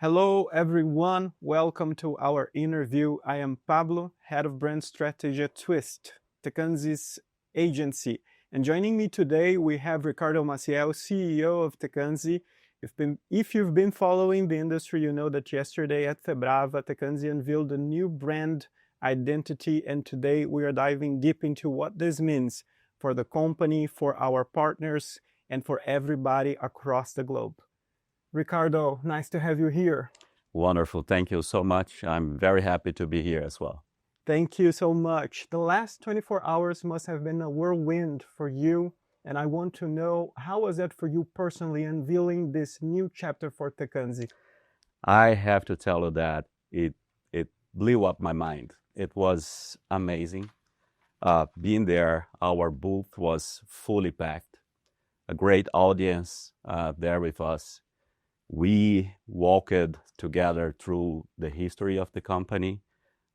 Hello, everyone. Welcome to our interview. I am Pablo, Head of Brand Strategy at Twist, Tecumseh's agency. And joining me today, we have Ricardo Maciel, CEO of Tecumseh. If you've been following the industry, you know that yesterday at Febrava, Tecumseh unveiled a new brand identity, and today we are diving deep into what this means for the company, for our partners, and for everybody across the globe. Ricardo, nice to have you here. Wonderful. Thank you so much. I'm very happy to be here as well. Thank you so much. The last 24 hours must have been a whirlwind for you, and I want to know, how was it for you personally unveiling this new chapter for Tecumseh? I have to tell you that it blew up my mind. It was amazing. Being there, our booth was fully packed. A great audience there with us. We walked together through the history of the company,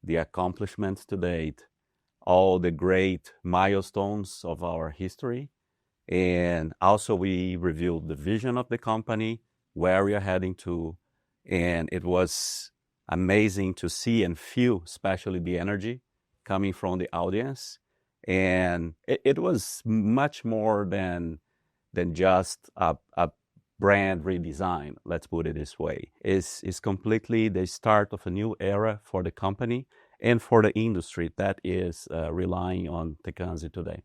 the accomplishments to date, all the great milestones of our history. And also we reviewed the vision of the company, where we are heading to. And it was amazing to see and feel, especially the energy coming from the audience. And it was much more than just a brand redesign, let's put it this way. It's completely the start of a new era for the company and for the industry that is relying on Tecumseh today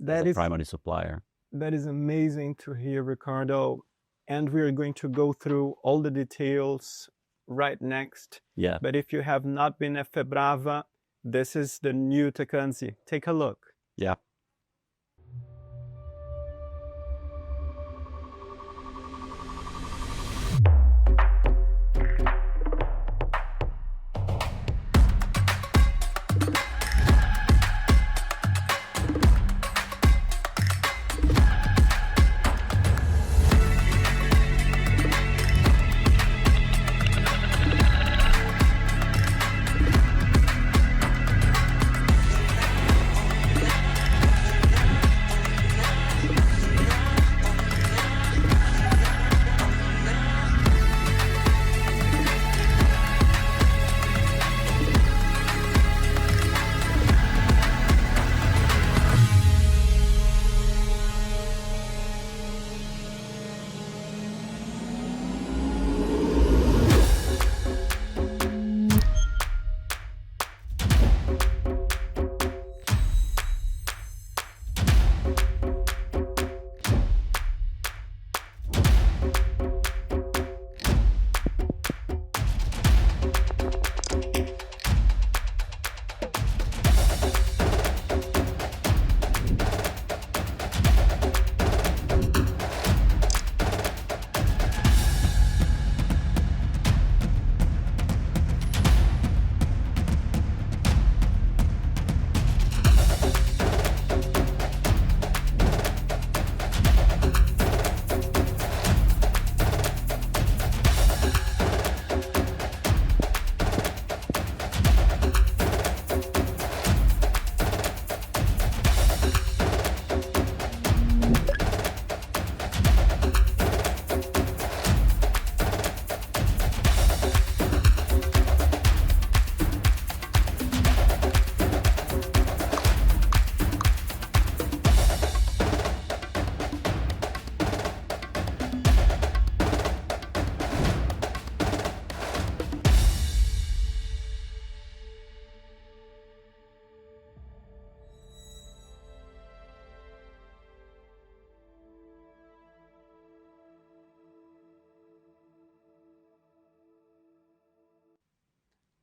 as a primary supplier. That is amazing to hear, Ricardo. And we are going to go through all the details right next. Yeah. But if you have not been at Febrava, this is the new Tecumseh. Take a look. Yeah.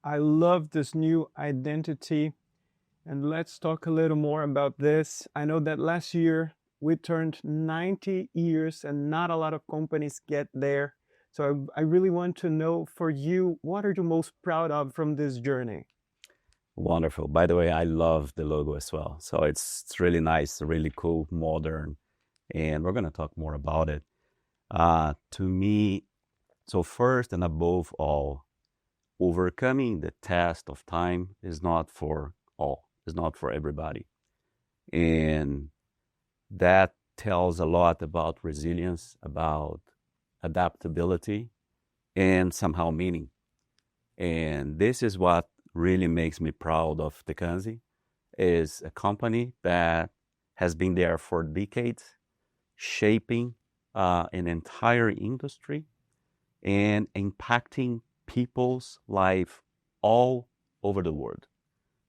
I love this new identity. And let's talk a little more about this. I know that last year we turned 90 years and not a lot of companies get there. So I really want to know, for you, what are you most proud of from this journey? Wonderful. By the way, I love the logo as well. So it's really nice, really cool, modern. And we're going to talk more about it. To me, so first and above all, overcoming the test of time is not for all, is not for everybody. And that tells a lot about resilience, about adaptability, and somehow meaning. And this is what really makes me proud of Tecumseh, is a company that has been there for decades, shaping an entire industry and impacting people's life all over the world.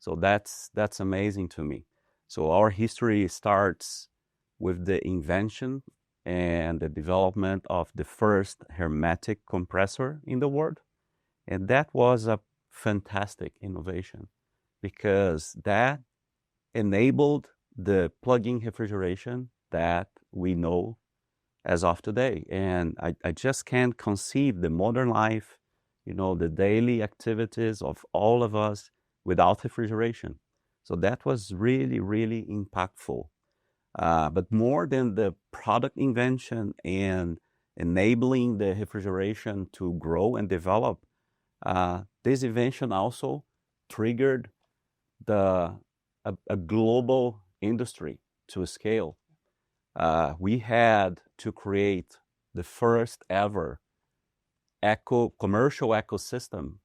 So that's amazing to me. So our history starts with the invention and the development of the first hermetic compressor in the world. And that was a fantastic innovation because that enabled the plug-in refrigeration that we know as of today. And I just can't conceive the modern life, the daily activities of all of us without refrigeration. So that was really, really impactful. But more than the product invention and enabling the refrigeration to grow and develop, this invention also triggered a global industry to scale. We had to create the first ever commercial ecosystem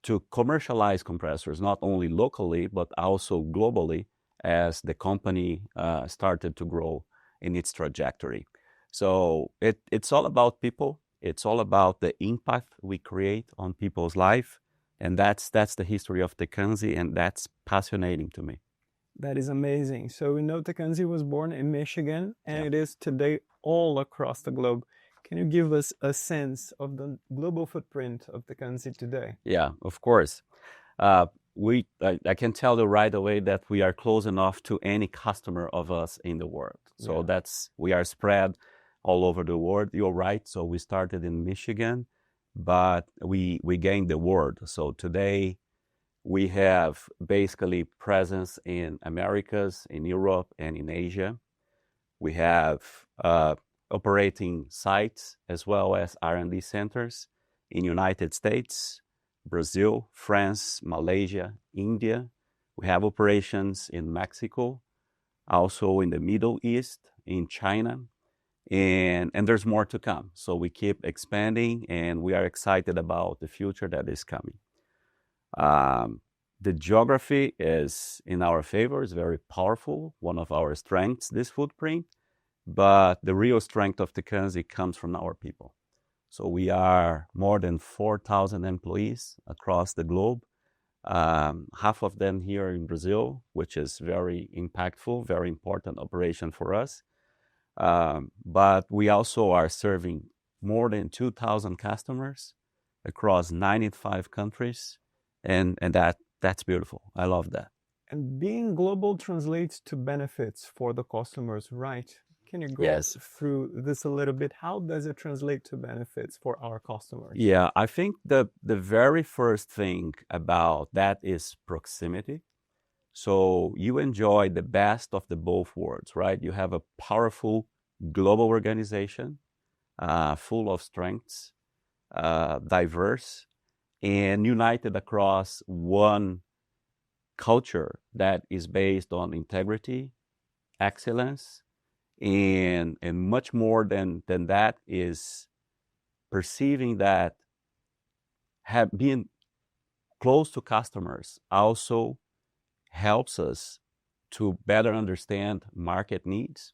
to commercialize compressors, not only locally, but also globally as the company started to grow in its trajectory. So it's all about people. It's all about the impact we create on people's life. And that's the history of Tecumseh, and that's fascinating to me. That is amazing. So we know Tecumseh was born in Michigan, and Yeah. it is today all across the globe. Can you give us a sense of the global footprint of Tecumseh today? Yeah, of course. I can tell you right away that we are close enough to any customer of us in the world. So Yeah. we are spread all over the world. You're right. So we started in Michigan, but we gained the world. So today we have basically presence in Americas, in Europe, and in Asia. We have operating sites as well as R&D centers in United States, Brazil, France, Malaysia, India. We have operations in Mexico, also in the Middle East, in China, and there's more to come. So we keep expanding, and we are excited about the future that is coming. The geography is in our favor, is very powerful, one of our strengths, this footprint, but the real strength of Tecumseh comes from our people. So we are more than 4,000 employees across the globe, half of them here in Brazil, which is very impactful, very important operation for us. But we also are serving more than 2,000 customers across 95 countries, and that's beautiful. I love that. And being global translates to benefits for the customers, right? Can you go Yes. through this a little bit? How does it translate to benefits for our customers? Yeah, I think the very first thing about that is proximity. So you enjoy the best of the both worlds, right? You have a powerful global organization, full of strengths, diverse, and united across one culture that is based on integrity, excellence, and much more than that is perceiving that being close to customers also helps us to better understand market needs,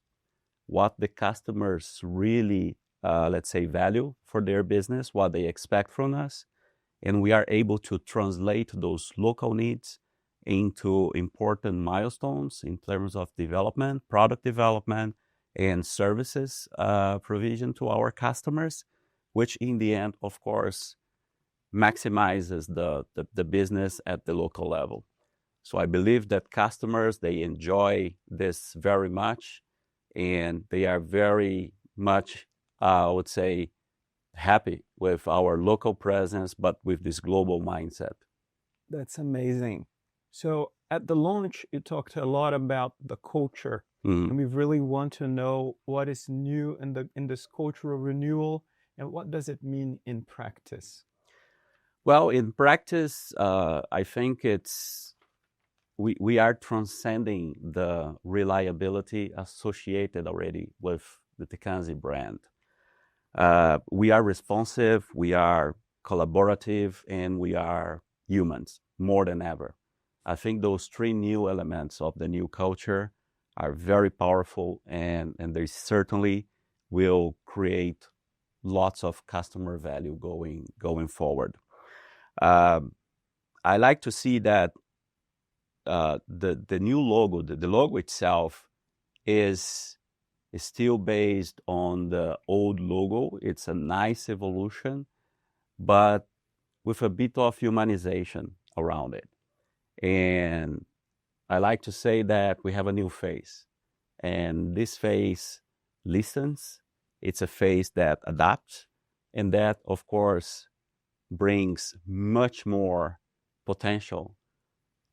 what the customers really, let's say, value for their business, what they expect from us. And we are able to translate those local needs into important milestones in terms of development, product development, and services provision to our customers, which in the end, of course, maximizes the business at the local level. So I believe that customers, they enjoy this very much, and they are very much, I would say, happy with our local presence, but with this global mindset. That's amazing. So at the launch, you talked a lot about the culture, and we really want to know what is new in this cultural renewal, and what does it mean in practice? Well, in practice, I think we are transcending the reliability associated already with the Tecumseh brand. We are responsive, we are collaborative, and we are humans more than ever. I think those three new elements of the new culture are very powerful, and they certainly will create lots of customer value going forward. Um, I like to see that the new logo, the logo itself, is still based on the old logo. It's a nice evolution, but with a bit of humanization around it. And I like to say that we have a new face, and this face listens. It's a face that adapts, and that, of course, brings much more potential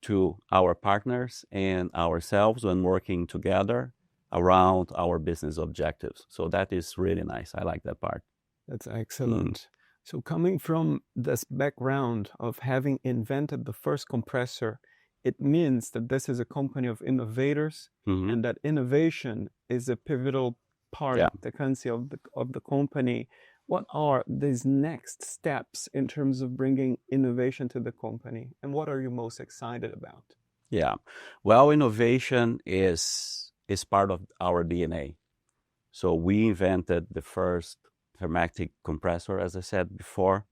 to our partners and ourselves when working together around our business objectives. So that is really nice. I like that part. That's excellent. So coming from this background of having invented the first compressor, it means that this is a company of innovators, and that innovation is a pivotal part, Yeah. the concept of the company. What are these next steps in terms of bringing innovation to the company, and what are you most excited about? Yeah. Well, innovation is part of our DNA. So we invented the first hermetic compressor, as I said before.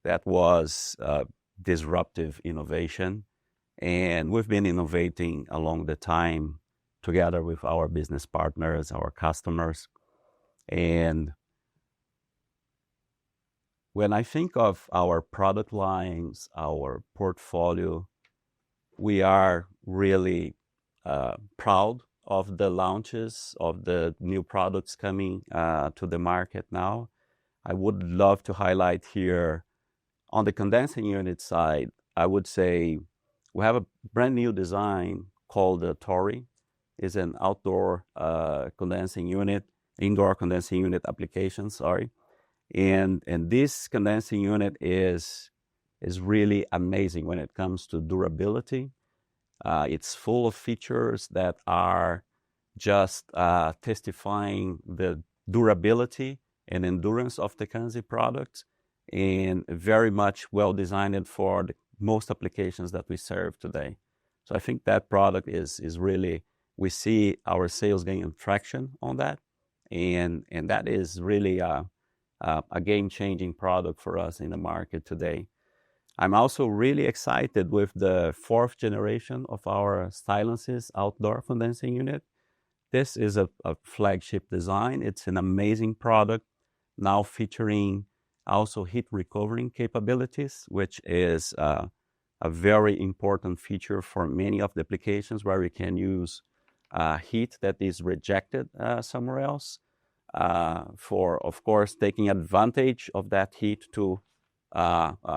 That was disruptive innovation. And we've been innovating along the time together with our business partners, our customers. And when I think of our product lines, our portfolio, we are really proud of the launches of the new products coming to the market now. I would love to highlight here on the condensing unit side, I would say we have a brand new design called the Tori. It's an outdoor condensing unit, indoor condensing unit application, sorry. And this condensing unit is really amazing when it comes to durability. It's full of features that are just testifying the durability and endurance of Tecumseh products, and very much well designed for the most applications that we serve today. So I think that product is really, we see our sales gaining traction on that, and that is really a game-changing product for us in the market today. I'm also really excited with the fourth generation of our Silences outdoor condensing unit. This is a flagship design. It's an amazing product, now featuring also heat recovering capabilities, which is a very important feature for many of the applications where we can use heat that is rejected somewhere else, for, of course, taking advantage of that heat to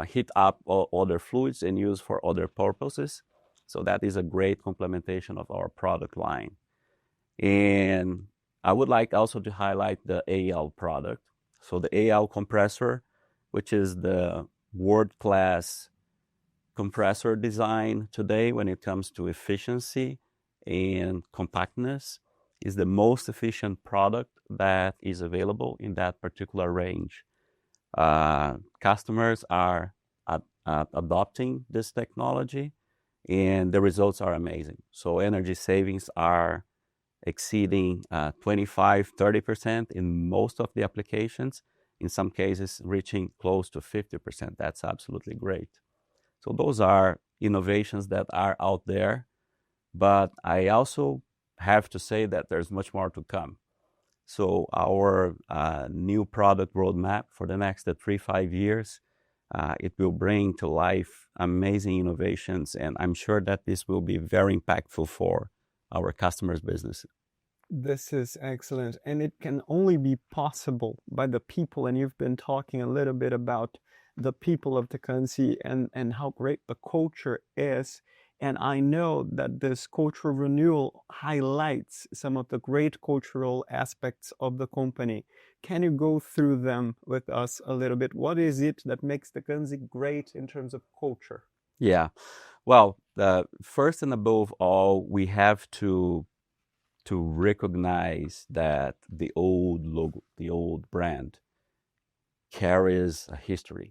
heat up other fluids and use for other purposes. So that is a great complementation of our product line. And I would like also to highlight the AL product. So the AL compressor, which is the world-class compressor design today when it comes to efficiency and compactness, is the most efficient product that is available in that particular range. Customers are adopting this technology, and the results are amazing. So energy savings are exceeding 25-30% in most of the applications, in some cases reaching close to 50%. That's absolutely great. So those are innovations that are out there, but I also have to say that there's much more to come. So our new product roadmap for the next 3-5 years, it will bring to life amazing innovations, and I'm sure that this will be very impactful for our customers' business. This is excellent, and it can only be possible by the people. And you've been talking a little bit about the people of Tecumseh and how great the culture is. And I know that this cultural renewal highlights some of the great cultural aspects of the company. Can you go through them with us a little bit? What is it that makes Tecumseh great in terms of culture? Yeah. Well, first and above all, we have to recognize that the old logo, the old brand, carries a history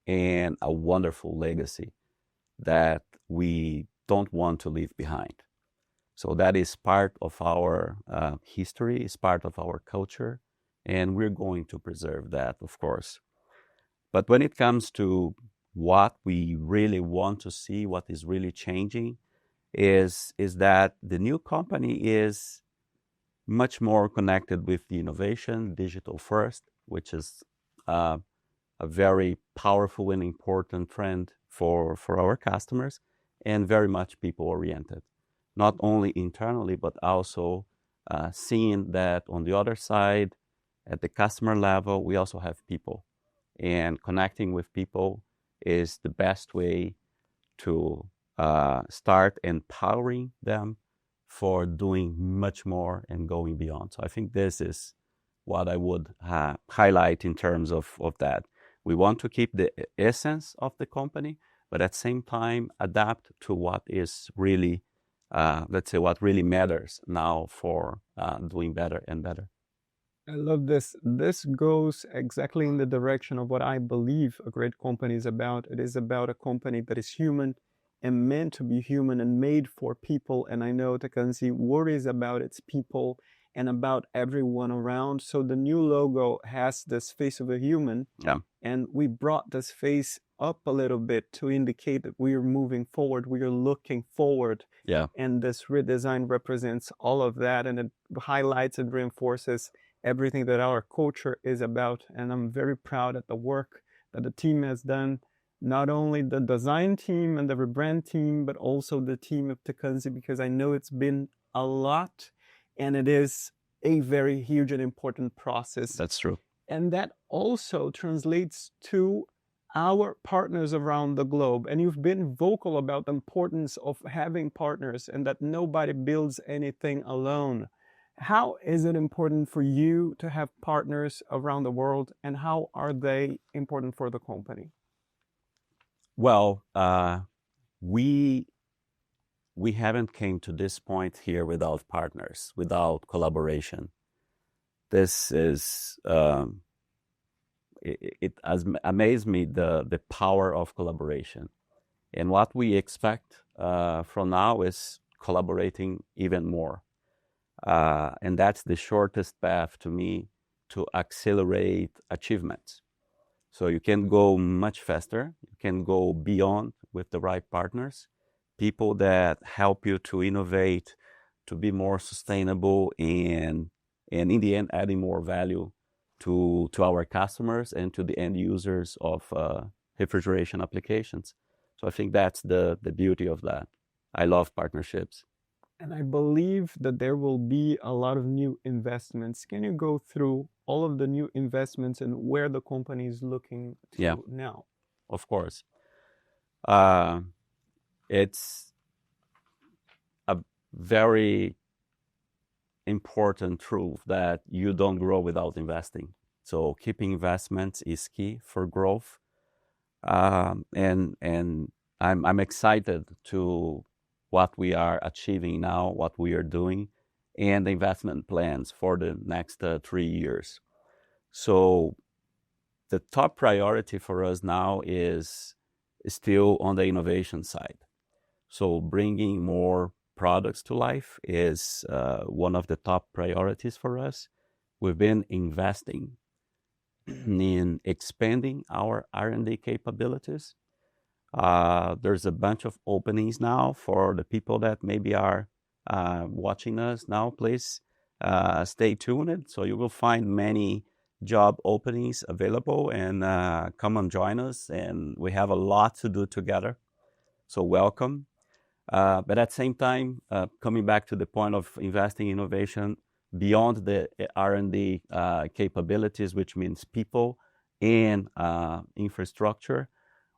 and a wonderful legacy that we don't want to leave behind. So that is part of our history, is part of our culture, and we're going to preserve that, of course. But when it comes to what we really want to see, what is really changing, is that the new company is much more connected with the innovation, digital first, which is uh, a very powerful and important trend for our customers, and very much people oriented, not only internally, but also seeing that on the other side, at the customer level, we also have people. And connecting with people is the best way to start empowering them for doing much more and going beyond. So I think this is what I would highlight in terms of that. We want to keep the essence of the company, but at the same time adapt to what is really, let's say, what really matters now for doing better and better. I love this. This goes exactly in the direction of what I believe a great company is about. It is about a company that is human and meant to be human and made for people. And I know Tecumseh worries about its people and about everyone around. So the new logo has this face of a human. Yeah. And we brought this face up a little bit to indicate that we are moving forward, we are looking forward. Yeah. And this redesign represents all of that, and it highlights and reinforces everything that our culture is about. And I'm very proud of the work that the team has done, not only the design team and the rebrand team, but also the team of Tecumseh, because I know it's been a lot and it is a very huge and important process. That's true. And that also translates to our partners around the globe. And you've been vocal about the importance of having partners and that nobody builds anything alone. How is it important for you to have partners around the world, and how are they important for the company? Well, we haven't came to this point here without partners, without collaboration. This is it has amazed me the power of collaboration, and what we expect from now is collaborating even more, and that's the shortest path to me to accelerate achievements. So you can go much faster, you can go beyond with the right partners, people that help you to innovate, to be more sustainable, and in the end adding more value to our customers and to the end users of refrigeration applications. So I think that's the beauty of that. I love partnerships. And I believe that there will be a lot of new investments. Can you go through all of the new investments and where the company is looking to now? Of course. It's a very important truth that you don't grow without investing. So keeping investments is key for growth. And I'm excited to what we are achieving now, what we are doing, and the investment plans for the next 3 years. So the top priority for us now is still on the innovation side. So bringing more products to life is one of the top priorities for us. We've been investing in expanding our R&D capabilities. There's a bunch of openings now for the people that maybe are watching us now. Please stay tuned. So you will find many job openings available, and come and join us. And we have a lot to do together. So welcome. But at the same time, coming back to the point of investing in innovation beyond the R&D capabilities, which means people and infrastructure,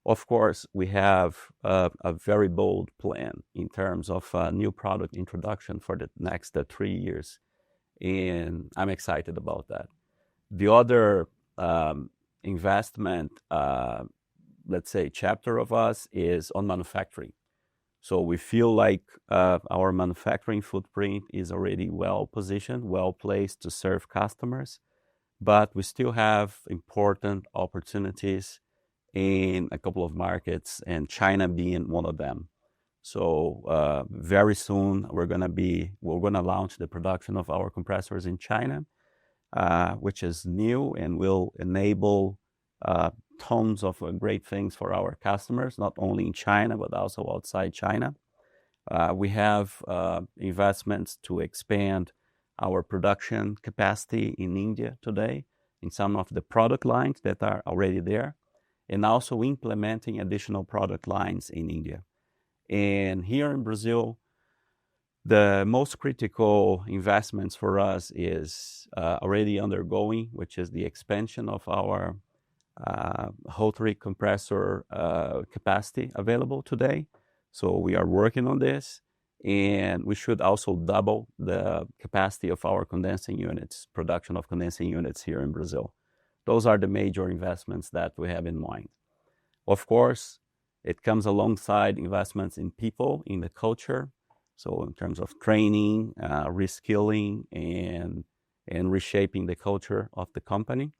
of course, we have a very bold plan in terms of new product introduction for the next 3 years. And I'm excited about that. The other investment, let's say, chapter of us is on manufacturing. So we feel like our manufacturing footprint is already well positioned, well placed to serve customers. but we still have important opportunities in a couple of markets, and China being one of them. So very soon we're gonna launch the production of our compressors in China, which is new and will enable tons of great things for our customers, not only in China but also outside China. We have investments to expand our production capacity in India today in some of the product lines that are already there, and also implementing additional product lines in India. And here in Brazil, the most critical investments for us is already undergoing, which is the expansion of our rotary compressor capacity available today. So we are working on this, and we should also double the capacity of our condensing units, production of condensing units here in Brazil. Those are the major investments that we have in mind. Of course, it comes alongside investments in people, in the culture. So in terms of training, reskilling, and reshaping the culture of the company.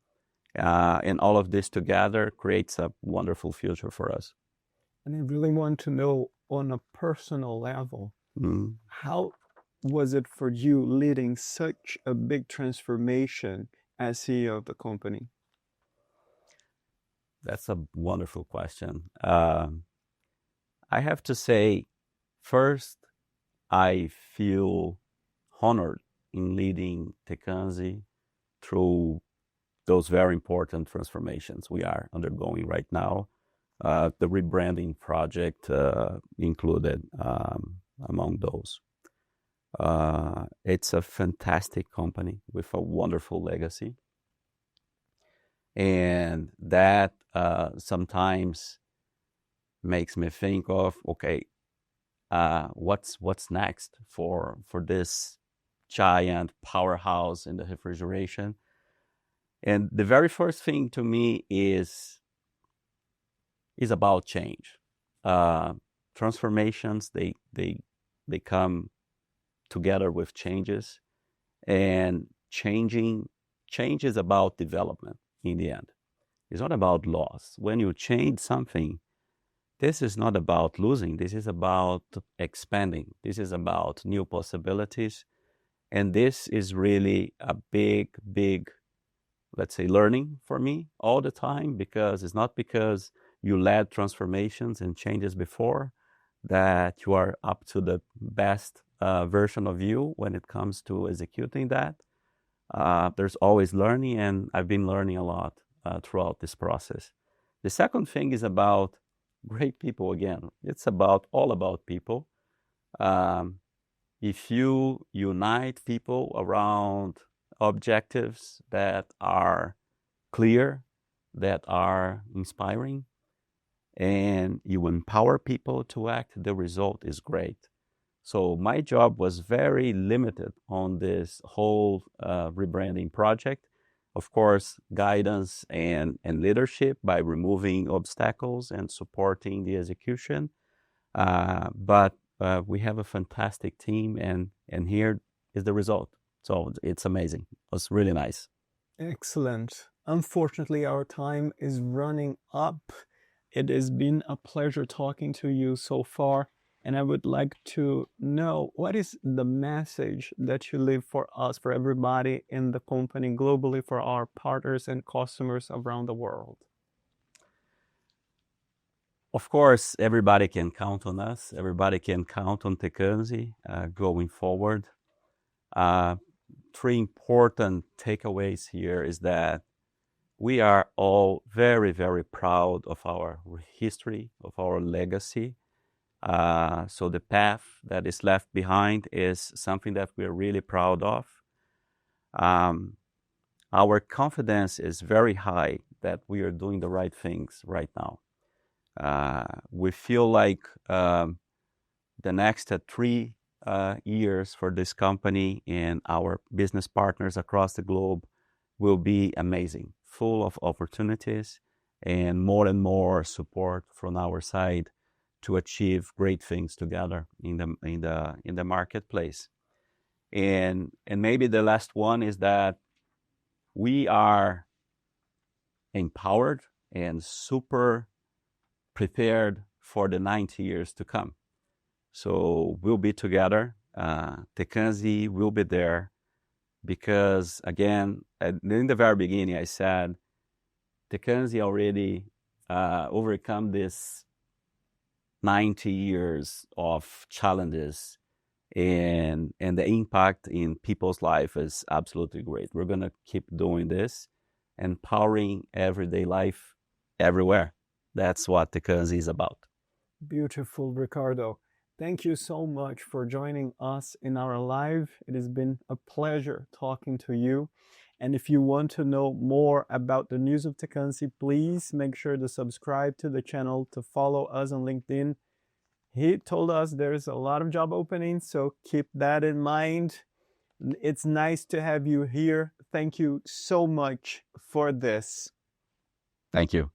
And all of this together creates a wonderful future for us. And I really want to know on a personal level, how was it for you leading such a big transformation as CEO of the company? That's a wonderful question. I have to say, first, I feel honored in leading Tecumseh through those very important transformations we are undergoing right now. The rebranding project included among those. It's a fantastic company with a wonderful legacy. And that sometimes makes me think of, okay, what's next for this giant powerhouse in the refrigeration? And the very first thing to me is about change. Transformations, they come together with changes, and change is about development in the end. It's not about loss. When you change something, this is not about losing. This is about expanding. This is about new possibilities. And this is really a big, let's say, learning for me all the time, because it's not because you led transformations and changes before that you are up to the best version of you when it comes to executing that. There's always learning, and I've been learning a lot throughout this process. The second thing is about great people again. It's all about people. If you unite people around objectives that are clear, that are inspiring, and you empower people to act, the result is great. So my job was very limited on this whole rebranding project. Of course, guidance and leadership by removing obstacles and supporting the execution. But we have a fantastic team, and here is the result. So it's amazing. It was really nice. Excellent. Unfortunately, our time is running up. It has been a pleasure talking to you so far, and I would like to know, what is the message that you leave for us, for everybody in the company globally, for our partners and customers around the world? Of course, everybody can count on us. Everybody can count on Tecumseh going forward. Three important takeaways here is that we are all very, very proud of our history, of our legacy. So the path that is left behind is something that we're really proud of. Our confidence is very high that we are doing the right things right now. We feel like the next 3 years for this company and our business partners across the globe will be amazing, full of opportunities and more support from our side to achieve great things together in the marketplace. And maybe the last one is that we are empowered and super prepared for the 90 years to come. So we'll be together. Tecumseh will be there because, again, in the very beginning, I said Tecumseh already overcome this 90 years of challenges, and the impact in people's life is absolutely great. We're going to keep doing this, empowering everyday life everywhere. That's what Tecumseh is about. Beautiful, Ricardo. Thank you so much for joining us in our live. It has been a pleasure talking to you. And if you want to know more about the news of Tecumseh, please make sure to subscribe to the channel, to follow us on LinkedIn. He told us there's a lot of job openings, so keep that in mind. It's nice to have you here. Thank you so much for this. Thank you.